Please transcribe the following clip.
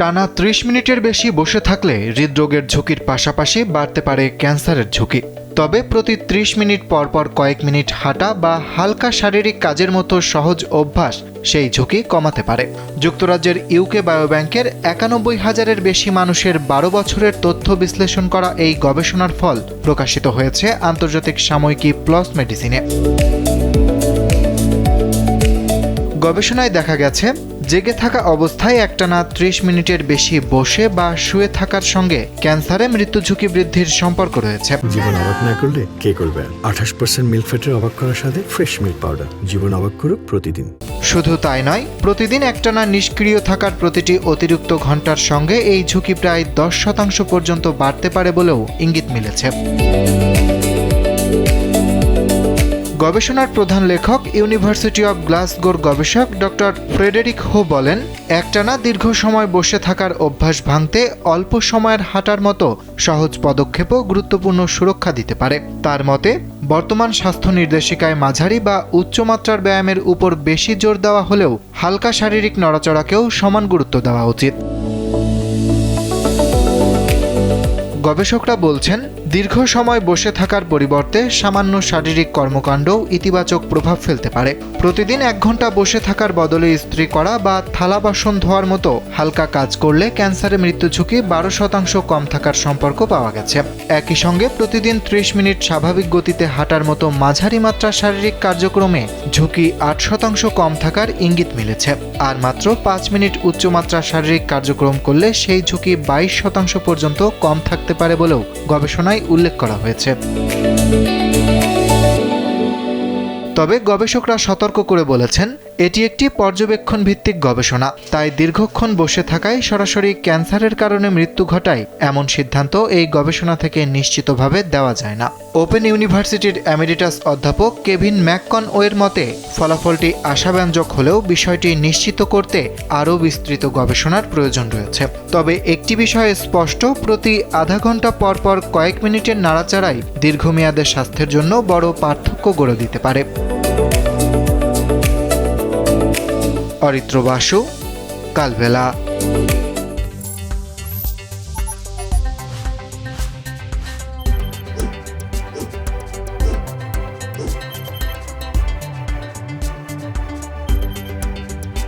টানা ৩০ মিনিটের বেশি বসে থাকলে হৃদরোগের ঝুঁকির পাশাপাশি বাড়তে পারে ক্যান্সারের ঝুঁকি। তবে প্রতি ৩০ মিনিট পরপর কয়েক মিনিট হাঁটা বা হালকা শারীরিক কাজের মতো সহজ অভ্যাস সেই ঝুঁকি কমাতে পারে। যুক্তরাজ্যের ইউকে বায়োব্যাংকের ৯১,০০০-এর বেশি মানুষের ১২ বছরের তথ্য বিশ্লেষণ করা এই গবেষণার ফল প্রকাশিত হয়েছে আন্তর্জাতিক সাময়িকী প্লস মেডিসিনে। গবেষণায় দেখা গেছে, জেগে থাকা অবস্থায় একটানা ৩০ মিনিটের বেশি বসে বা শুয়ে থাকার সঙ্গে ক্যান্সারে মৃত্যু ঝুঁকি বৃদ্ধির সম্পর্ক রয়েছে। জীবন অবাক না করলে কে করবে? ২৮% মিল্ক ফ্যাটের অবাক করার সাথে ফ্রেশ মিল্ক পাউডার। জীবন অবাক করুক প্রতিদিন। শুধু তাই নয়, প্রতিদিন একটানা নিষ্ক্রিয় থাকার প্রতিটি অতিরিক্ত ঘন্টার সঙ্গে এই ঝুঁকি প্রায় ১০% পর্যন্ত বাড়তে পারে বলেও ইঙ্গিত মিলেছে। গবেষণার প্রধান লেখক ইউনিভার্সিটি অব গ্লাসগোর গবেষক ডক্টর ফ্রেডেরিক হো বলেন, একটানা দীর্ঘ সময় বসে থাকার অভ্যাস ভাঙতে অল্প সময়ের হাঁটার মতো সহজ পদক্ষেপও গুরুত্বপূর্ণ সুরক্ষা দিতে পারে। তার মতে, বর্তমান স্বাস্থ্য নির্দেশিকায় মাঝারি বা উচ্চমাত্রার ব্যায়ামের উপর বেশি জোর দেওয়া হলেও হালকা শারীরিক নড়াচড়াকেও সমান গুরুত্ব দেওয়া উচিত। গবেষকরা বলছেন, দীর্ঘ সময় বসে থাকার পরিবর্তে সামান্য শারীরিক কর্মকাণ্ডও ইতিবাচক প্রভাব ফেলতে পারে। প্রতিদিন ১ ঘন্টা বসে থাকার বদলে ইস্ত্রি করা বা থালা বাসন ধোয়ার মতো হালকা কাজ করলে ক্যান্সারে মৃত্যু ঝুঁকি ১২% কম থাকার সম্পর্ক পাওয়া গেছে। একই সঙ্গে প্রতিদিন ৩০ মিনিট স্বাভাবিক গতিতে হাঁটার মতো মাঝারি মাত্রার শারীরিক কার্যক্রমে ঝুঁকি ৮% কম থাকার ইঙ্গিত মিলেছে। আর মাত্র ৫ মিনিট উচ্চমাত্রার শারীরিক কার্যক্রম করলে সেই ঝুঁকি ২২% পর্যন্ত কম থাকতে পারে বলেও গবেষণায় উল্লেখ করা হয়েছে। তবে গবেষকরা সতর্ক করে বলেছেন, এটি একটি পর্যবেক্ষণ ভিত্তিক গবেষণা, তাই দীর্ঘক্ষণ বসে থাকায় সরাসরি ক্যান্সারের কারণে মৃত্যু ঘটায় এমন সিদ্ধান্ত এই গবেষণা থেকে নিশ্চিতভাবে দেওয়া যায় না। ওপেন ইউনিভার্সিটির এমেরিটাস অধ্যাপক কেভিন ম্যাককনওয়ের মতে, ফলাফলটি আশাব্যঞ্জক হলেও বিষয়টি নিশ্চিত করতে আরও বিস্তৃত গবেষণার প্রয়োজন রয়েছে। তবে একটি বিষয়ে স্পষ্ট, প্রতি আধা ঘন্টা পরপর কয়েক মিনিটের নাড়াচাড়াই দীর্ঘমেয়াদে স্বাস্থ্যের জন্য বড় পার্থক্য গড়ে দিতে পারে। অরিত্র বাসু, কালবেলা।